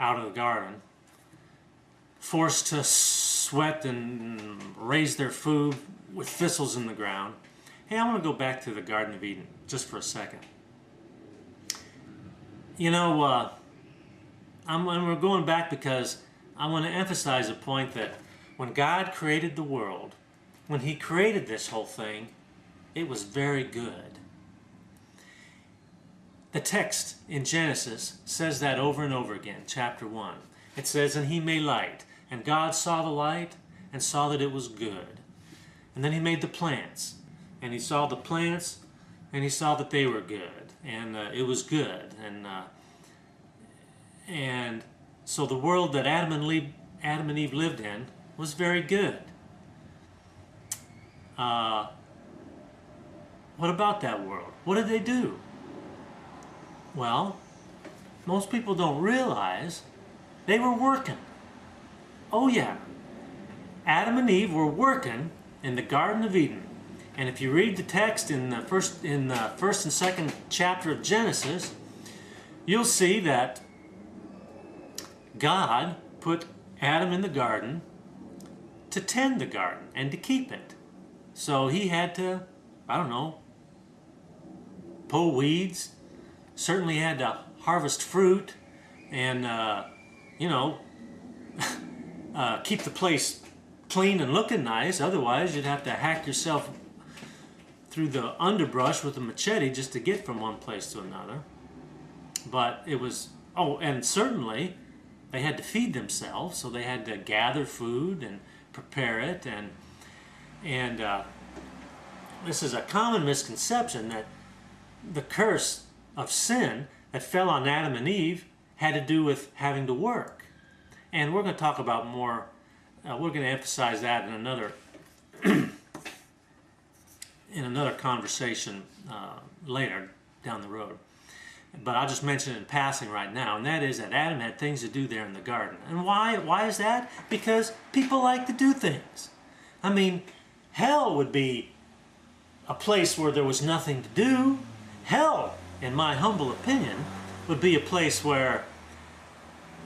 out of the garden, forced to sweat and raise their food with thistles in the ground. Hey, I want to go back to the Garden of Eden just for a second. You know, we're going back because I want to emphasize a point that when God created the world, when He created this whole thing, it was very good. The text in Genesis says that over and over again, chapter 1. It says, and He made light, and God saw the light and saw that it was good. And then He made the plants, and He saw the plants and He saw that they were good, and it was good. And so the world that Adam and Eve lived in was very good. What about that world? What did they do? Well, most people don't realize they were working. Oh yeah, Adam and Eve were working in the Garden of Eden. And if you read the text in the first and second chapter of Genesis, you'll see that God put Adam in the garden to tend the garden and to keep it. So he had to, I don't know, pull weeds, certainly had to harvest fruit, and, keep the place clean and looking nice. Otherwise, you'd have to hack yourself through the underbrush with a machete just to get from one place to another. But it was, and certainly they had to feed themselves, so they had to gather food and prepare it. And this is a common misconception that the curse of sin that fell on Adam and Eve had to do with having to work. And we're going to talk about more, we're going to emphasize that in another conversation later down the road. But I'll just mention it in passing right now, and that is that Adam had things to do there in the garden. And why is that? Because people like to do things. I mean, hell would be a place where there was nothing to do. Hell, in my humble opinion, would be a place where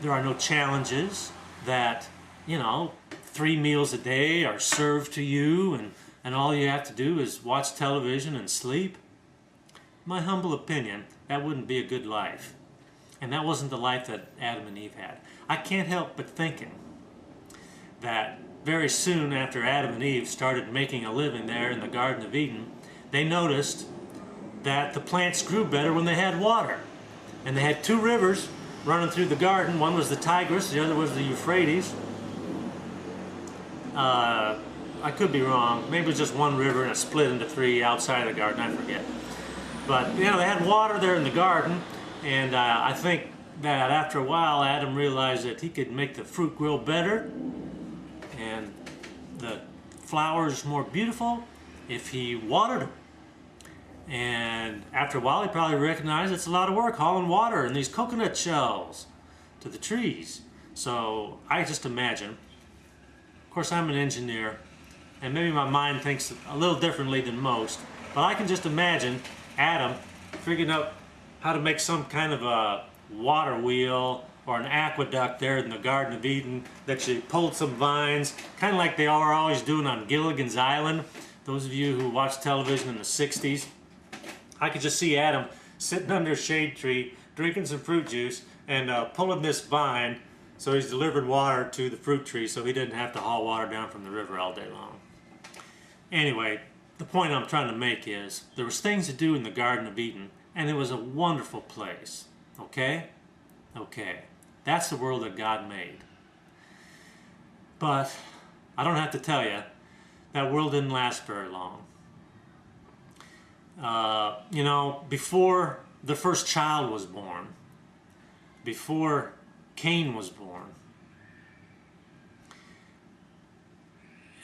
there are no challenges, that, 3 meals a day are served to you, and all you have to do is watch television and sleep. My humble opinion, that wouldn't be a good life. And that wasn't the life that Adam and Eve had. I can't help but thinking that very soon after Adam and Eve started making a living there in the Garden of Eden, they noticed that the plants grew better when they had water. And they had 2 rivers running through the garden. One was the Tigris, the other was the Euphrates. I could be wrong. Maybe it was just one river and it split into 3 outside of the garden. I forget. But, they had water there in the garden, and I think that after a while Adam realized that he could make the fruit grow better and the flowers more beautiful if he watered them. And after a while he probably recognized it's a lot of work hauling water in these coconut shells to the trees. So I just imagine, of course I'm an engineer, and maybe my mind thinks a little differently than most, but I can just imagine Adam figuring out how to make some kind of a water wheel or an aqueduct there in the Garden of Eden, that you pulled some vines, kind of like they are always doing on Gilligan's Island. Those of you who watched television in the 60s, I could just see Adam sitting under a shade tree, drinking some fruit juice, and pulling this vine, so he's delivering water to the fruit tree so he didn't have to haul water down from the river all day long. Anyway, the point I'm trying to make is there was things to do in the Garden of Eden, and it was a wonderful place. Okay? Okay. That's the world that God made. But I don't have to tell you, that world didn't last very long. Before the first child was born, before Cain was born,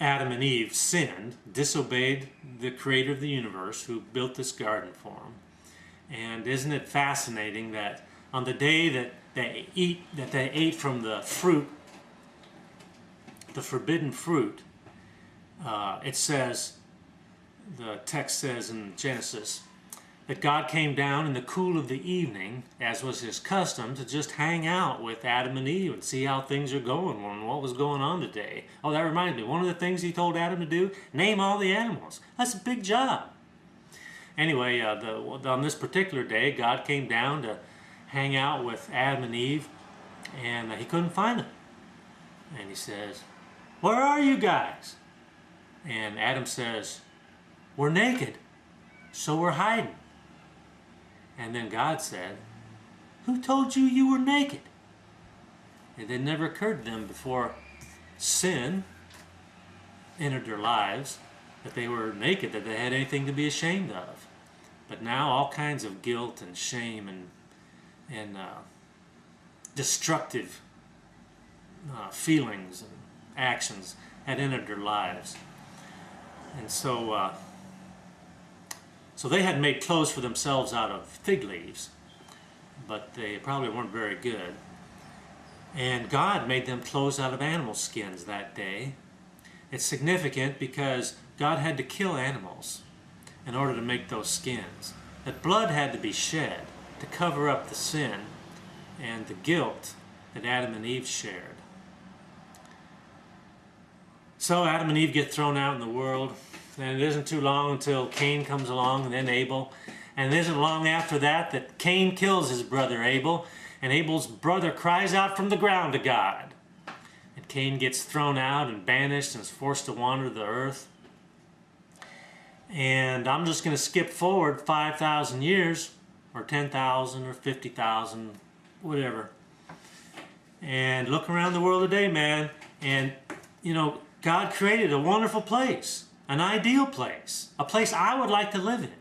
Adam and Eve sinned, disobeyed the creator of the universe who built this garden for them. And isn't it fascinating that on the day that they ate from the fruit, the forbidden fruit, it says, the text says in Genesis, that God came down in the cool of the evening, as was his custom, to just hang out with Adam and Eve and see how things are going and what was going on today. Oh, that reminds me, one of the things he told Adam to do, name all the animals. That's a big job. Anyway, on this particular day, God came down to hang out with Adam and Eve, and he couldn't find them. And he says, "Where are you guys?" And Adam says, "We're naked, so we're hiding." And then God said, "Who told you you were naked?" It had never occurred to them before sin entered their lives that they were naked, that they had anything to be ashamed of. But now all kinds of guilt and shame and destructive feelings and actions had entered their lives. And so they had made clothes for themselves out of fig leaves, but they probably weren't very good. And God made them clothes out of animal skins that day. It's significant because God had to kill animals in order to make those skins. That blood had to be shed to cover up the sin and the guilt that Adam and Eve shared. So Adam and Eve get thrown out in the world, and it isn't too long until Cain comes along, and then Abel. And it isn't long after that that Cain kills his brother Abel, and Abel's brother cries out from the ground to God. And Cain gets thrown out and banished and is forced to wander the earth. And I'm just going to skip forward 5,000 years, or 10,000, or 50,000, whatever. And look around the world today, man, and, you know, God created a wonderful place, an ideal place, a place I would like to live in.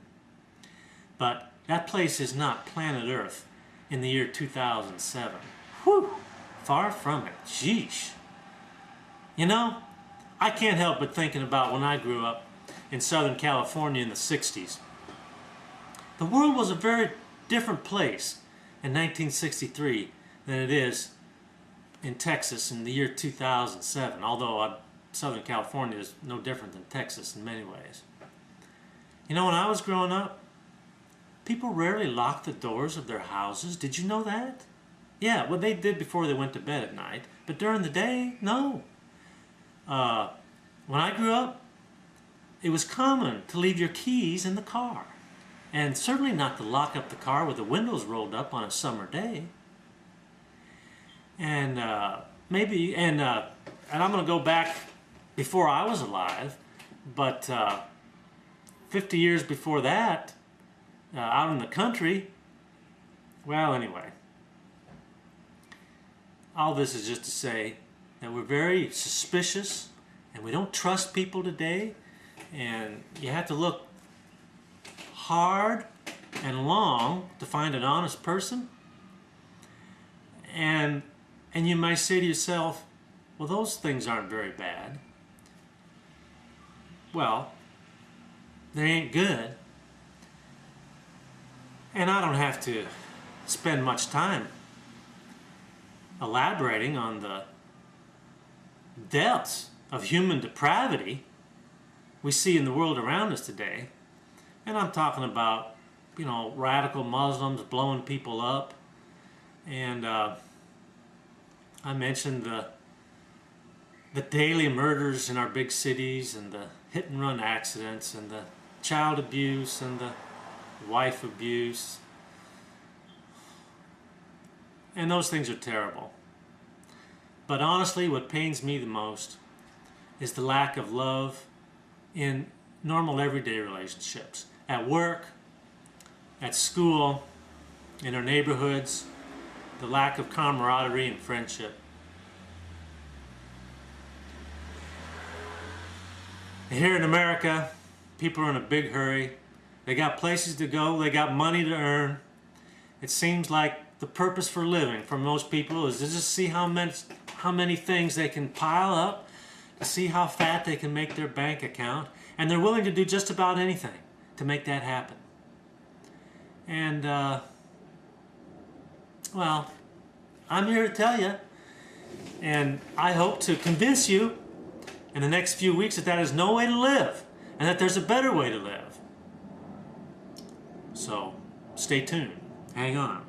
But that place is not planet Earth in the year 2007. Whew, far from it. Sheesh. You know, I can't help but thinking about when I grew up in Southern California in the 60s. The world was a very different place in 1963 than it is in Texas in the year 2007, although Southern California is no different than Texas in many ways. You know, when I was growing up, people rarely locked the doors of their houses. Did you know that? Yeah, well, they did before they went to bed at night, but during the day, no. When I grew up, it was common to leave your keys in the car, and certainly not to lock up the car with the windows rolled up on a summer day. And I'm going to go back before I was alive, but 50 years before that, out in the country, well, anyway, all this is just to say that we're very suspicious and we don't trust people today, and you have to look hard and long to find an honest person. And you might say to yourself, well, those things aren't very bad. Well, they ain't good. And I don't have to spend much time elaborating on the depths of human depravity we see in the world around us today. And I'm talking about, you know, radical Muslims blowing people up. And I mentioned the daily murders in our big cities, and the hit and run accidents, and the child abuse, and the wife abuse. And those things are terrible. But honestly, what pains me the most is the lack of love in normal everyday relationships. At work, at school, in our neighborhoods, the lack of camaraderie and friendship. Here in America, people are in a big hurry. They got places to go, they got money to earn. It seems like the purpose for living for most people is to just see how many things they can pile up, to see how fat they can make their bank account, and they're willing to do just about anything to make that happen. And, well, I'm here to tell you, and I hope to convince you in the next few weeks that that is no way to live, and that there's a better way to live. So, Stay tuned. Hang on.